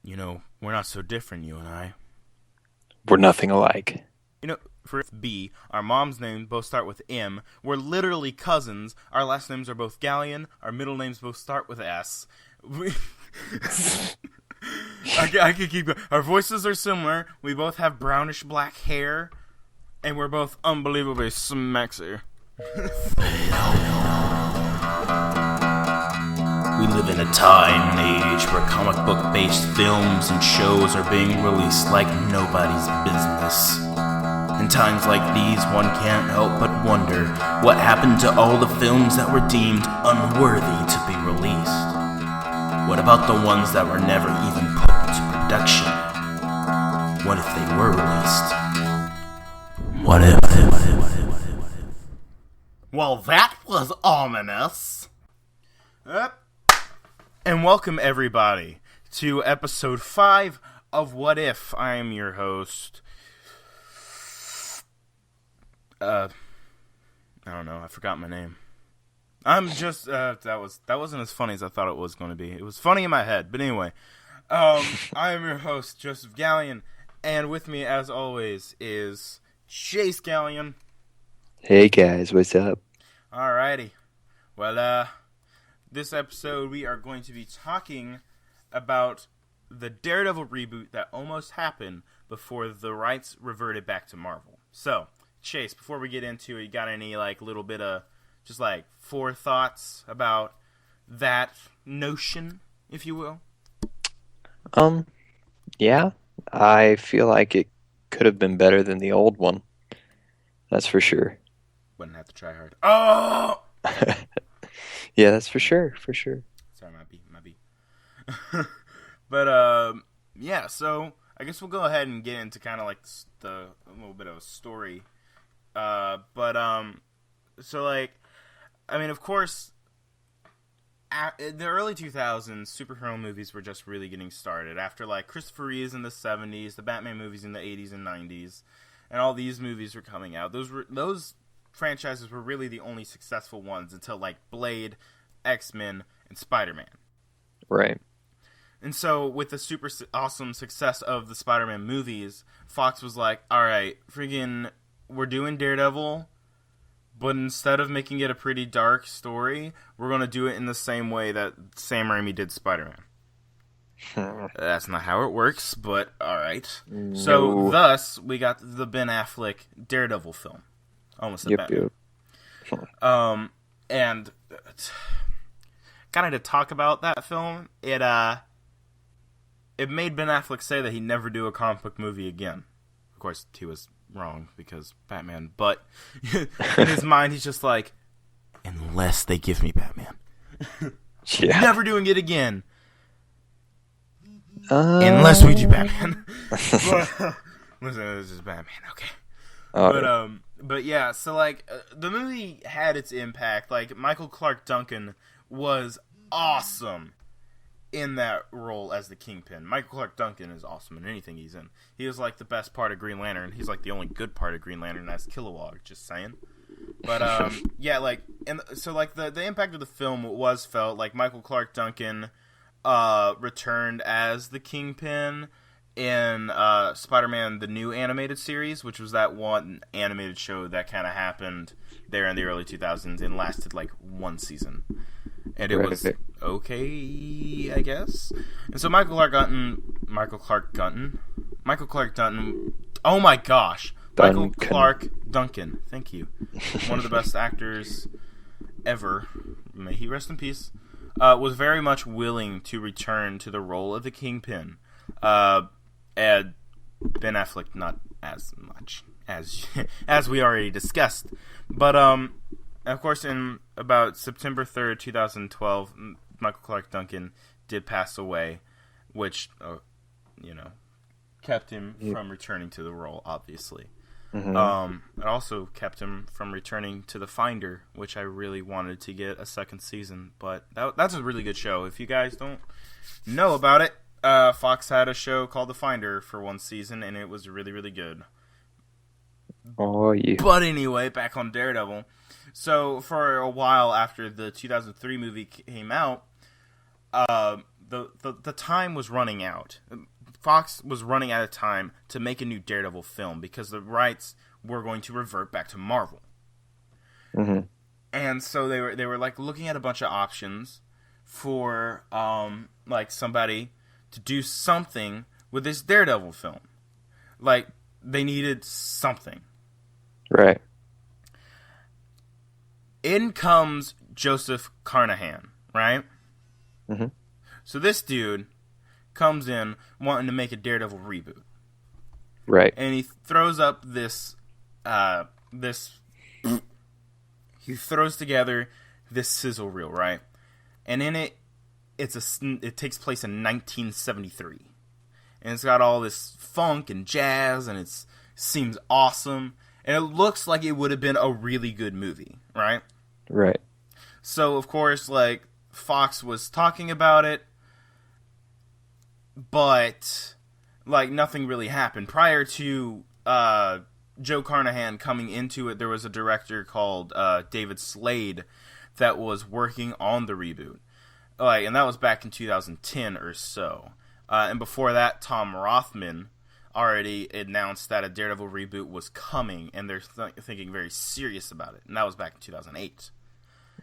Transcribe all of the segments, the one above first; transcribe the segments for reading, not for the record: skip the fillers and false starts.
You know, we're not so different, you and I. We're nothing alike. You know, for B, our mom's names both start with M. We're literally cousins. Our last names are both Galleon. Our middle names both start with S. I could keep going. Our voices are similar. We both have brownish black hair. And we're both unbelievably smexy. We live in a time and age where comic book-based films and shows are being released like nobody's business. In times like these, one can't help but wonder what happened to all the films that were deemed unworthy to be released. What about the ones that were never even put into production? What if they were released? What if? Well, that was ominous. And welcome, everybody, to episode 5 of What If. I am your host. I don't know. I forgot my name. I'm just, that wasn't as funny as I thought it was going to be. It was funny in my head, but anyway. I am your host, Joseph Galleon, and with me, as always, is Chase Galleon. Hey guys, what's up? Alrighty. Well, this episode we are going to be talking about the Daredevil reboot that almost happened before the rights reverted back to Marvel. So, Chase, before we get into it, you got any, little bit of, just, forethoughts about that notion, if you will? Yeah, I feel like it could have been better than the old one. That's for sure. Wouldn't have to try hard. Oh! Yeah, that's for sure, Sorry, might be. But, yeah, so I guess we'll go ahead and get into kind of a little bit of a story. So of course, in the early 2000s, superhero movies were just really getting started. After, Christopher Reeves in the 70s, the Batman movies in the 80s and 90s, and all these movies were coming out. Those franchises were really the only successful ones until, Blade, X-Men, and Spider-Man. Right. And so, with the super awesome success of the Spider-Man movies, Fox was like, alright, we're doing Daredevil, but instead of making it a pretty dark story, we're going to do it in the same way that Sam Raimi did Spider-Man. That's not how it works, but alright. No. So, thus, we got the Ben Affleck Daredevil film. Almost said Batman. Yep. And kind of to talk about that film, it made Ben Affleck say that he'd never do a comic book movie again. Of course, he was wrong because Batman, but in his mind, he's just like, unless they give me Batman. Yeah. Never doing it again. Unless we do Batman. Listen, this is Batman, okay. But yeah, so the movie had its impact. Michael Clark Duncan was awesome in that role as the Kingpin. Michael Clark Duncan is awesome in anything he's in. He was the best part of Green Lantern. He's the only good part of Green Lantern as Kilowog, just saying. But yeah, and so the impact of the film was felt. Michael Clark Duncan returned as the Kingpin in Spider-Man the New Animated Series, which was that one animated show that kind of happened there in the early 2000s and lasted one season. And it was okay, I guess. And so Michael Clark Duncan, oh my gosh, Michael Clark Duncan, thank you. One of the best actors ever, may he rest in peace, was very much willing to return to the role of the Kingpin. And Ben Affleck, not as much as we already discussed. But of course, in about September 3rd, 2012, Michael Clark Duncan did pass away, which kept him from returning to the role, obviously. Mm-hmm. It also kept him from returning to The Finder, which I really wanted to get a second season. But that's a really good show. If you guys don't know about it, Fox had a show called The Finder for one season, and it was really, really good. Oh, yeah. But anyway, back on Daredevil. So, for a while after the 2003 movie came out, the the time was running out. Fox was running out of time to make a new Daredevil film because the rights were going to revert back to Marvel. Mm-hmm. And so they were like looking at a bunch of options for like somebody to do something with this Daredevil film. Like they needed something. Right. In comes Joseph Carnahan, right? Mm-hmm. So this dude comes in wanting to make a Daredevil reboot. Right. And he throws up he throws together this sizzle reel, right? And in it, it takes place in 1973. And it's got all this funk and jazz, and it seems awesome. And it looks like it would have been a really good movie, right? Right. So, of course, like, Fox was talking about it, but, like, nothing really happened. Prior to Joe Carnahan coming into it, there was a director called David Slade that was working on the reboot. Like, and that was back in 2010 or so. And before that, Tom Rothman already announced that a Daredevil reboot was coming, and they're thinking very serious about it. And that was back in 2008.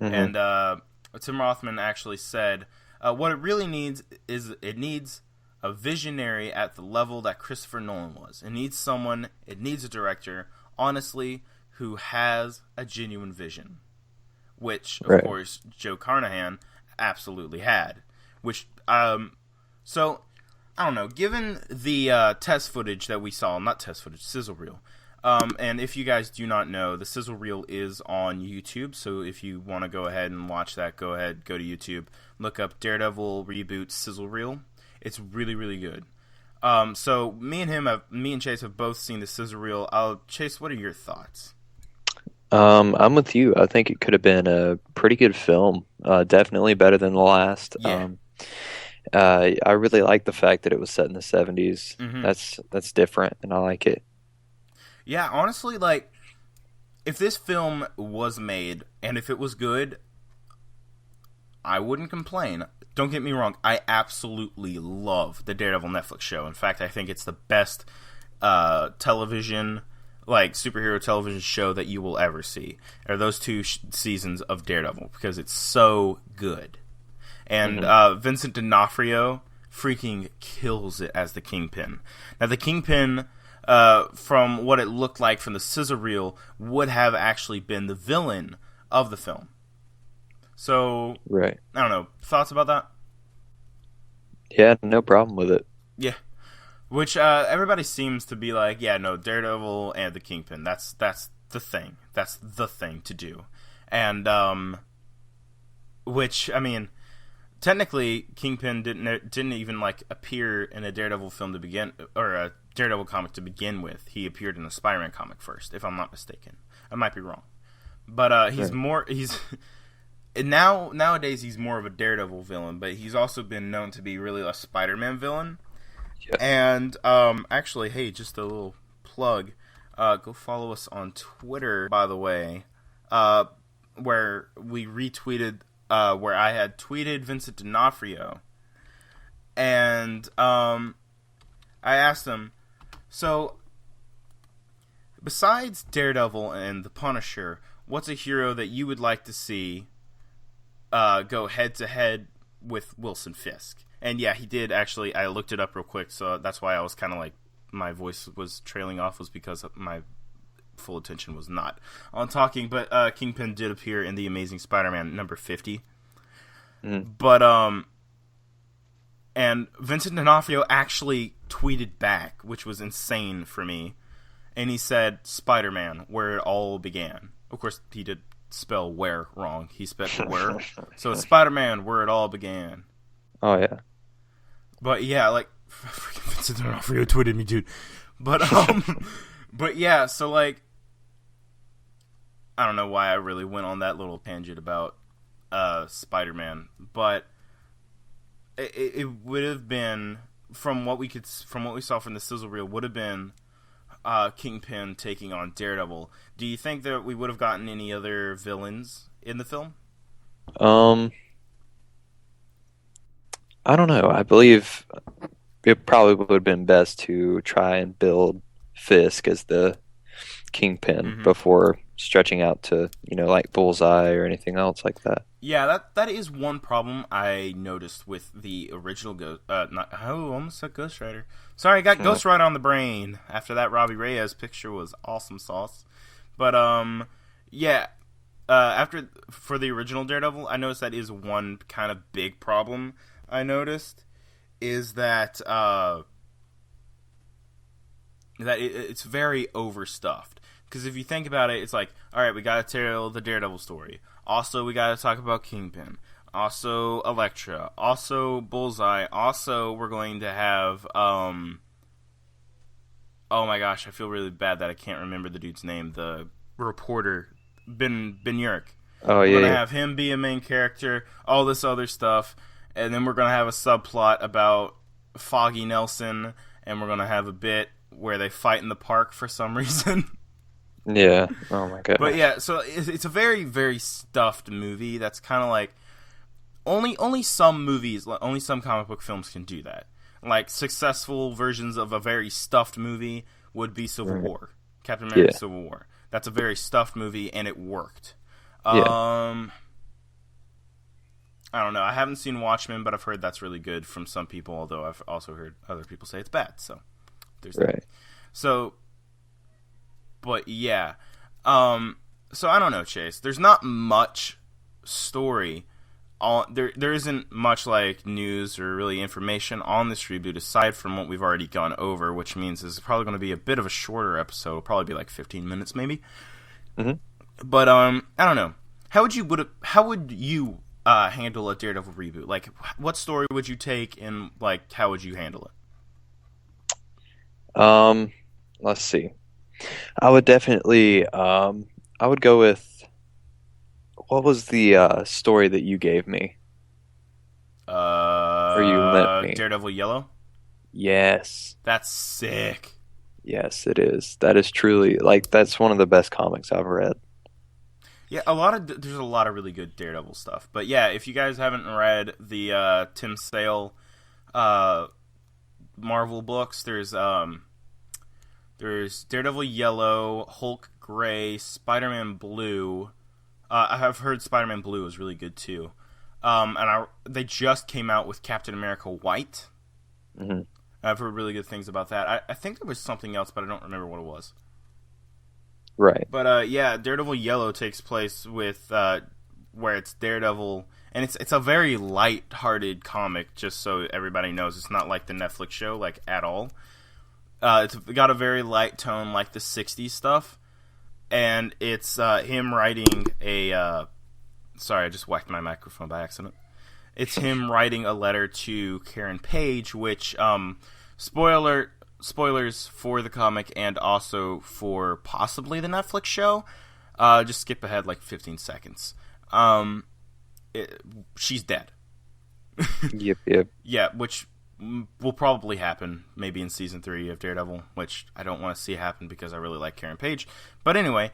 Mm-hmm. And Tim Rothman actually said, what it really needs is it needs a visionary at the level that Christopher Nolan was. It needs a director, honestly, who has a genuine vision. Which, of course, Joe Carnahan absolutely had. Which, so, I don't know, given the test footage that we saw, not test footage, sizzle reel, and if you guys do not know, the sizzle reel is on YouTube, so if you want to go ahead and watch that, go to YouTube, look up Daredevil Reboot Sizzle Reel. It's really, really good. So me and Chase have both seen the sizzle reel. Chase, what are your thoughts? I'm with you. I think it could have been a pretty good film. Definitely better than the last. Yeah. I really like the fact that it was set in the 70s. Mm-hmm. That's different, and I like it. Yeah, honestly, like, if this film was made, and if it was good, I wouldn't complain. Don't get me wrong, I absolutely love the Daredevil Netflix show. In fact, I think it's the best television, like, superhero television show that you will ever see. Are those two seasons of Daredevil, because it's so good. And Vincent D'Onofrio freaking kills it as the Kingpin. Now, the Kingpin, from what it looked like from the sizzle reel, would have actually been the villain of the film. So, right. I don't know. Thoughts about that? Yeah, no problem with it. Yeah. Which, everybody seems to be like, yeah, no, Daredevil and the Kingpin, that's the thing. That's the thing to do. And, which, I mean, technically, Kingpin didn't even, like, appear in a Daredevil film to begin, or a Daredevil comic to begin with. He appeared in a Spider-Man comic first, if I'm not mistaken. I might be wrong. But, nowadays he's more of a Daredevil villain, but he's also been known to be really a Spider-Man villain. Yeah. And actually, hey, just a little plug. Go follow us on Twitter, by the way, where we retweeted, where I had tweeted Vincent D'Onofrio, and I asked him, so besides Daredevil and the Punisher, what's a hero that you would like to see go head-to-head with Wilson Fisk? And yeah, he did actually. I looked it up real quick, so that's why I was kind of like, my voice was trailing off, was because my full attention was not on talking. But Kingpin did appear in The Amazing Spider-Man number 50. But, and Vincent D'Onofrio actually tweeted back, which was insane for me. And he said, Spider-Man, where it all began. Of course, he did spell where wrong. He spelled where. So it's Spider-Man, where it all began. Oh, yeah. But yeah, like, freaking Vincent D'Onofrio tweeted me, dude. But, but yeah, so like, I don't know why I really went on that little tangent about Spider-Man, but it would have been, from what we saw from the sizzle reel, would have been Kingpin taking on Daredevil. Do you think that we would have gotten any other villains in the film? I don't know. I believe it probably would have been best to try and build Fisk as the kingpin Hmm. before stretching out to, like Bullseye or anything else like that. Yeah, that is one problem I noticed with the original Ghost. Almost said Ghost Rider. Sorry, I got Mhm. Ghost Rider on the brain. After that, Robbie Reyes picture was awesome sauce. But yeah. After for the original Daredevil, I noticed that is one kind of big problem. I noticed is that it's very overstuffed. Because if you think about it, it's like, all right, we got to tell the Daredevil story. Also, we got to talk about Kingpin. Also, Elektra. Also, Bullseye. Also, we're going to have oh my gosh, I feel really bad that I can't remember the dude's name. The reporter, Ben Urich. Oh We're yeah, gonna yeah. have him be a main character. All this other stuff, and then we're gonna have a subplot about Foggy Nelson, and we're gonna have a bit where they fight in the park for some reason. Yeah. Oh my But gosh. yeah, so it's a very very stuffed movie. That's kind of like only some movies, only some comic book films can do that. Like successful versions of a very stuffed movie would be Civil Right. War, Captain America: Yeah. Civil War. That's a very stuffed movie, and it worked. Yeah. Um, I don't know. I haven't seen Watchmen, but I've heard that's really good from some people. Although I've also heard other people say it's bad. So there's that. Right. So, but yeah. So I don't know, Chase. There's not much story on there isn't much like news or really information on this reboot aside from what we've already gone over, which means this is probably going to be a bit of a shorter episode. It'll probably be like 15 minutes maybe. Hmm. But I don't know. How would you handle a Daredevil reboot? Like what story would you take and like how would you handle it? Um, let's see. I would definitely I would go with what was the story that you gave me or you lent me? Daredevil Yellow? Yes. That's sick. Yes, it is. That is truly like that's one of the best comics I've read. Yeah, there's a lot of really good Daredevil stuff. But yeah, if you guys haven't read the Tim Sale uh, Marvel books, there's Daredevil Yellow, Hulk Gray, Spider-Man Blue. I have heard Spider-Man Blue is really good too. They just came out with Captain America White. Hmm. I've heard really good things about that. I think there was something else, but I don't remember what it was. Right. But yeah, Daredevil Yellow takes place with where it's Daredevil, and it's a very light-hearted comic. Just so everybody knows, it's not like the Netflix show, like at all. It's got a very light tone, like the '60s stuff, and it's him writing a. Sorry, I just whacked my microphone by accident. It's him writing a letter to Karen Page, which spoilers for the comic and also for possibly the Netflix show. Just skip ahead like 15 seconds. Um, she's dead. Yep, yep. Yeah, which will probably happen maybe in season 3 of Daredevil, which I don't want to see happen because I really like Karen Page. But anyway,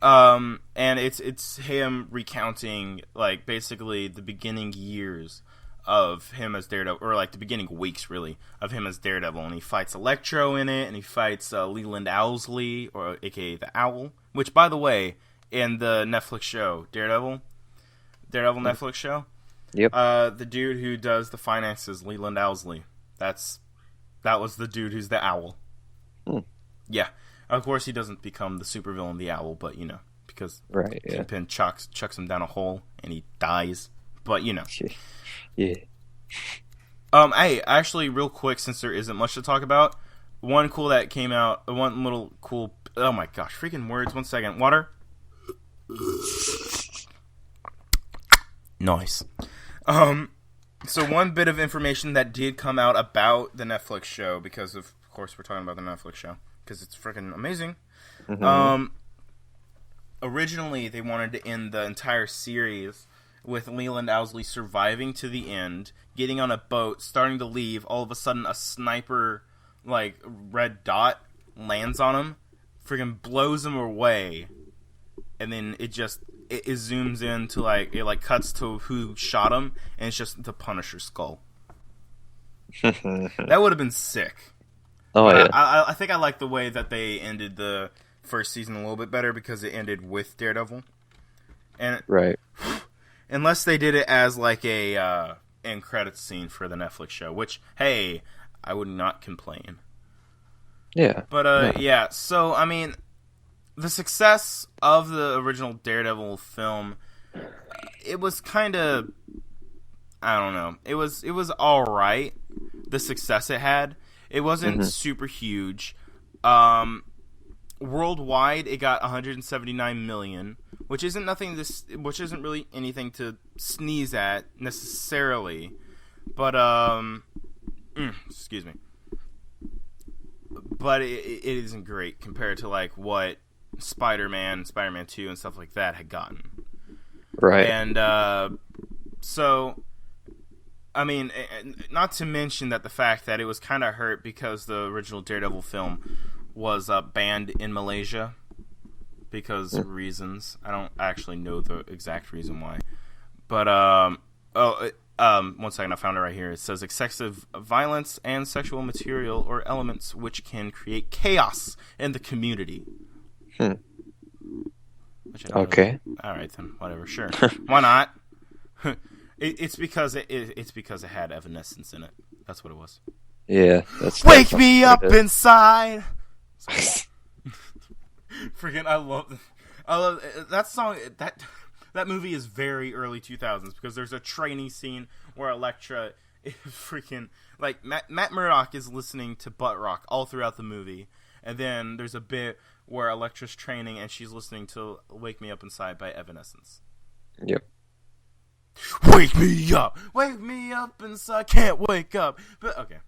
and it's him recounting like basically the beginning years of him as Daredevil, or like the beginning weeks really of him as Daredevil, and he fights Electro in it, and he fights Leland Owlsley, or aka the Owl, which by the way, in the Netflix show Daredevil Netflix show, Yep. the dude who does the finances, Leland Owlsley, that was the dude who's the Owl. Hmm. Yeah, of course he doesn't become the supervillain, the Owl, but because Right, yeah. Kingpin chucks him down a hole and he dies. But Yeah. hey, actually, real quick, since there isn't much to talk about, one cool that came out, one little cool. Oh my gosh, freaking words! 1 second, water. Nice. So one bit of information that did come out about the Netflix show, because of course we're talking about the Netflix show because it's freaking amazing. Hmm. Originally they wanted to end the entire series with Leland Owlsley surviving to the end, getting on a boat, starting to leave. All of a sudden, a sniper, like red dot, lands on him, freaking blows him away, and then it zooms in to like it like cuts to who shot him, and it's just the Punisher skull. That would have been sick. Oh But yeah. I think I like the way that they ended the first season a little bit better because it ended with Daredevil. And Right. unless they did it as like a end credits scene for the Netflix show, which, hey, I would not complain. Yeah. But No. yeah, so I mean, the success of the original Daredevil film, it was kind of, I don't know, it was all right. The success it had, it wasn't super huge. Worldwide, it got 179 million, which isn't really anything to sneeze at necessarily. But excuse me. But it isn't great compared to like what Spider-Man 2, and stuff like that had gotten. Right. And so, I mean, not to mention that the fact that it was kind of hurt because the original Daredevil film was banned in Malaysia because reasons. I don't actually know the exact reason why. But, one second, I found it right here. It says excessive violence and sexual material or elements which can create chaos in the community. Okay. All right, then. Whatever. Sure. Why not? It's because it had Evanescence in it. That's what it was. Yeah. That's Wake me up inside. Freaking, I love that song. That movie is very early 2000s because there's a training scene where Elektra is freaking like Matt Murdock is listening to butt rock all throughout the movie, and then there's a bit where Elektra's training and she's listening to "Wake Me Up Inside" by Evanescence. Yep. Wake me up inside, can't wake up. But okay.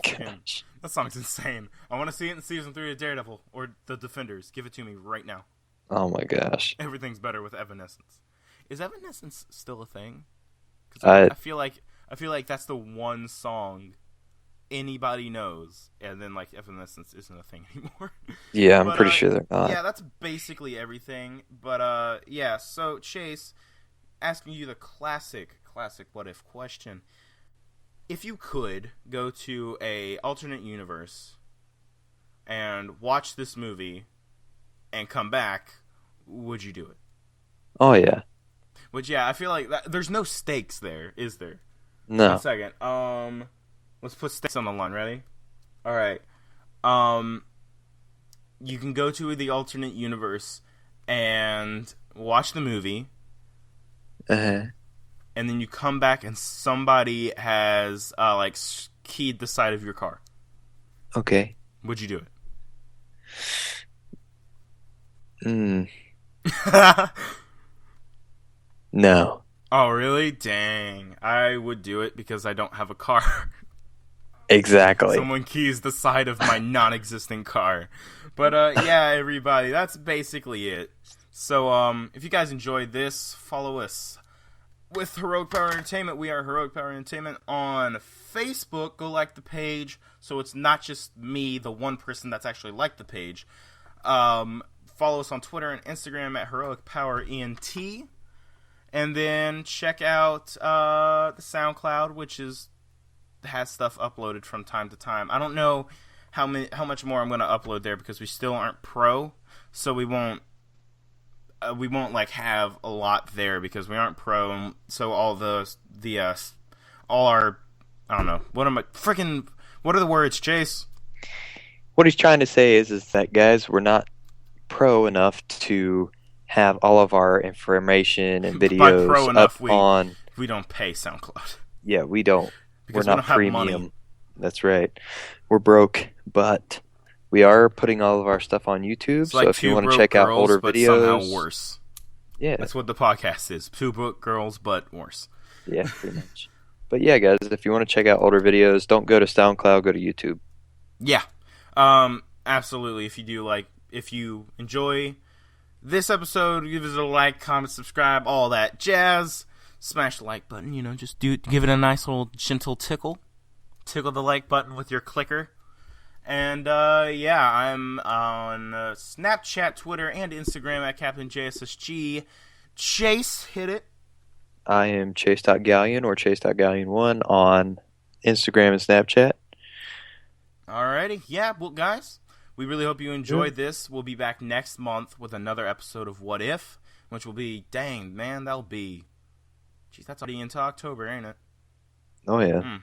Gosh. That song's insane. I want to see it in season 3 of Daredevil or The Defenders. Give it to me right now. Oh my gosh. Everything's better with Evanescence. Is Evanescence still a thing? Because I feel like that's the one song anybody knows, and then like Evanescence isn't a thing anymore. Yeah, I'm pretty sure they're not. Yeah, that's basically everything. But yeah. So Chase, asking you the classic what if question. If you could go to a alternate universe and watch this movie and come back, would you do it? Oh yeah. Which, yeah, I feel like there's no stakes there, is there? No. 1 second. Let's put stakes on the line. Ready? All right. You can go to the alternate universe and watch the movie. And then you come back and somebody has like keyed the side of your car. Okay. Would you do Mm. it? No. Oh, really? Dang. I would do it because I don't have a car. Exactly. Someone keys the side of my non-existent car. But yeah, everybody, that's basically it. So if you guys enjoyed this, follow us with Heroic Power Entertainment. We are Heroic Power Entertainment on Facebook. Go like the page so it's not just me, the one person that's actually liked the page. Follow us on Twitter and Instagram at Heroic Power ENT. And then check out the SoundCloud, which has stuff uploaded from time to time. I don't know how much more I'm going to upload there because we still aren't pro, so we won't like have a lot there because we aren't pro. And so all all our, I don't know, what are the words, Chase? What he's trying to say is that, guys, we're not pro enough to have all of our information and videos By pro enough, on. We don't pay SoundCloud. Yeah, we don't. Because we're we not don't premium. have money. That's right. We're broke, but we are putting all of our stuff on YouTube. It's like so if you want to check out older but videos, somehow worse. Yeah, that's what the podcast is. Two broke girls, but worse. Yeah, pretty much. But yeah, guys, if you want to check out older videos, don't go to SoundCloud. Go to YouTube. Yeah, absolutely. If you enjoy this episode, give us a like, comment, subscribe, all that jazz. Smash the like button. Just give it a nice little gentle tickle. Tickle the like button with your clicker. And yeah, I'm on Snapchat, Twitter, and Instagram at CaptainJSSG. Chase, hit it. I am Chase.Galleon or Chase.Galleon1 on Instagram and Snapchat. Alrighty. Yeah, well, guys, we really hope you enjoyed this. We'll be back next month with another episode of What If, which will be, dang, man, that'll be... Jeez, that's already into October, ain't it? Oh, yeah.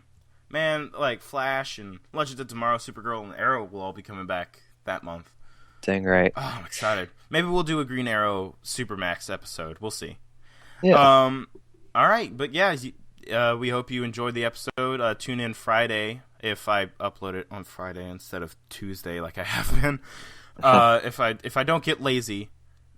Man, like, Flash and Legends of Tomorrow, Supergirl, and Arrow will all be coming back that month. Dang right. Oh, I'm excited. Maybe we'll do a Green Arrow Supermax episode. We'll see. Yeah. All right, but yeah, we hope you enjoyed the episode. Tune in Friday if I upload it on Friday instead of Tuesday like I have been. If I don't get lazy,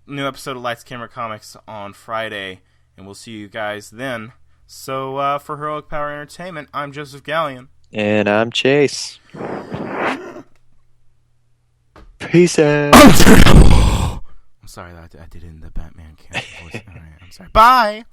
new episode of Lights Camera Comics on Friday, and we'll see you guys then. So for Heroic Power Entertainment, I'm Joseph Gallion. And I'm Chase. Peace out. I'm sorry that I did it in the Batman voice. All right, I'm sorry. Bye.